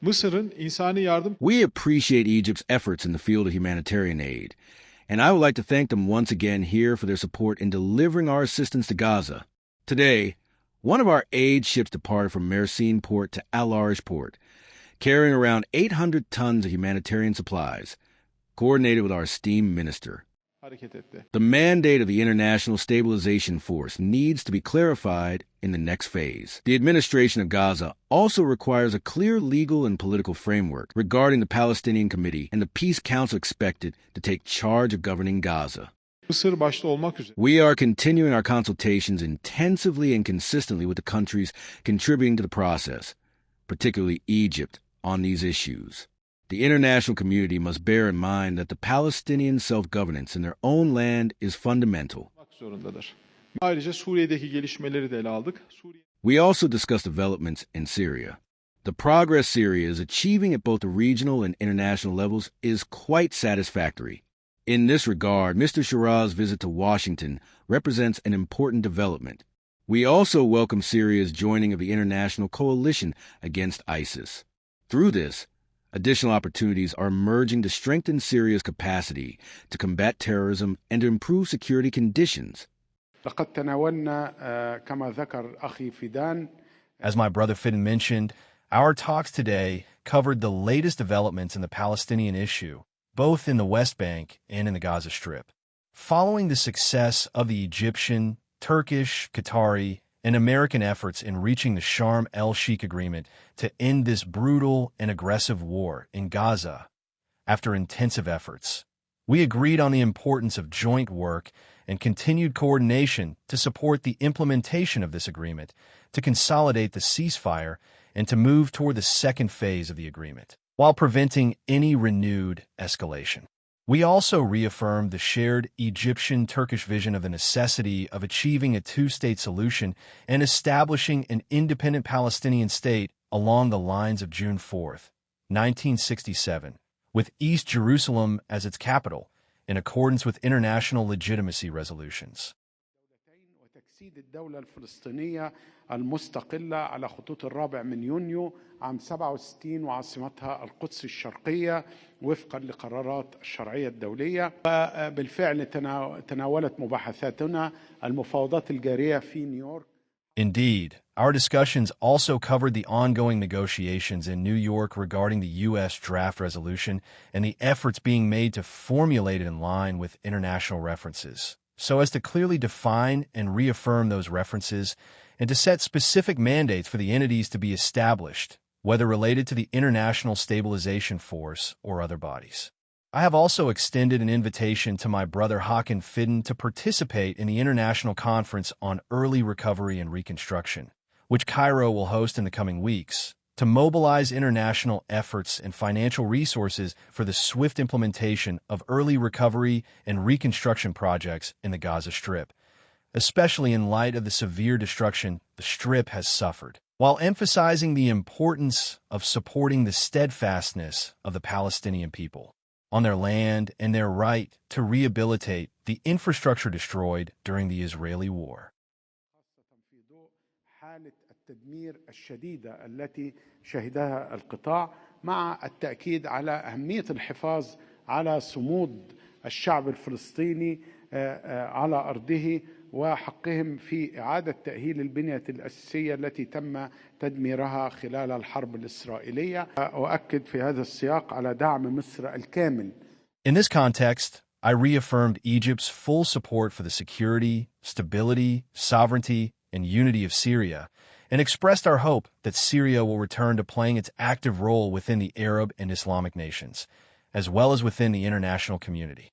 Mısır'ın insani yardım We appreciate Egypt's efforts in the field of humanitarian aid, and I would like to thank them once again here for their support in delivering our assistance to Gaza. Today, one of our aid ships departed from Mersin Port to Al Arish Port, carrying around 800 tons of humanitarian supplies, coordinated with our esteemed minister. hareket etti. The mandate of the International Stabilisation Force needs to be clarified in the next phase. The administration of Gaza also requires a clear legal and political framework regarding the Palestinian Committee and the Peace Council expected to take charge of governing Gaza. Mısır başta olmak üzere We are continuing our consultations intensively and consistently with the countries contributing to the process, particularly Egypt, on these issues. The international community must bear in mind that the Palestinian self-governance in their own land is fundamental. olmak zorundadır. Ayrıca Suriye'deki gelişmeleri de ele aldık. We also discussed developments in Syria. The progress Syria is achieving at both the regional and international levels is quite satisfactory. In this regard, Mr. Shiraz's visit to Washington represents an important development. We also welcome Syria's joining of the international coalition against ISIS. Through this, additional opportunities are emerging to strengthen Syria's capacity to combat terrorism and to improve security conditions. لقد تناولنا كما ذكر أخي فيدان. As my brother Fidan mentioned, our talks today covered the latest developments in the Palestinian issue, both in the West Bank and in the Gaza Strip. Following the success of the Egyptian, Turkish, Qatari, and American efforts in reaching the Sharm el-Sheikh agreement to end this brutal and aggressive war in Gaza, after intensive efforts, we agreed on the importance of joint work and continued coordination to support the implementation of this agreement, to consolidate the ceasefire, and to move toward the second phase of the agreement, while preventing any renewed escalation. We also reaffirmed the shared Egyptian-Turkish vision of the necessity of achieving a two-state solution and establishing an independent Palestinian state along the lines of June 4, 1967, with East Jerusalem as its capital, in accordance with international legitimacy resolutions. وتجسيد الدولة الفلسطينية المستقلة على خطوط الرابع من يونيو عام 67 وعاصمتها القدس الشرقية وفقا لقرارات الشرعية الدولية. وبالفعل تناولت مباحثاتنا المفاوضات الجارية في نيويورك. Indeed, our discussions also covered the ongoing negotiations in New York regarding the U.S. draft resolution and the efforts being made to formulate it in line with international references, so as to clearly define and reaffirm those references and to set specific mandates for the entities to be established, whether related to the International Stabilisation Force or other bodies. I have also extended an invitation to my brother Hakan Fidan to participate in the International Conference on Early Recovery and Reconstruction, which Cairo will host in the coming weeks, to mobilize international efforts and financial resources for the swift implementation of early recovery and reconstruction projects in the Gaza Strip, especially in light of the severe destruction the Strip has suffered, while emphasizing the importance of supporting the steadfastness of the Palestinian people on their land and their right to rehabilitate the infrastructure destroyed during the Israeli war. حالة التدمير الشديدة التي شهدها القطاع مع التأكيد على أهمية الحفاظ على صمود الشعب الفلسطيني على أرضه وحقهم في إعادة تأهيل البنية الأساسية التي تم تدميرها خلال الحرب الإسرائيلية. أؤكد في هذا السياق على دعم مصر الكامل. In this context, I reaffirmed Egypt's full support for the security, stability, sovereignty, and unity of Syria, and expressed our hope that Syria will return to playing its active role within the Arab and Islamic nations, as well as within the international community.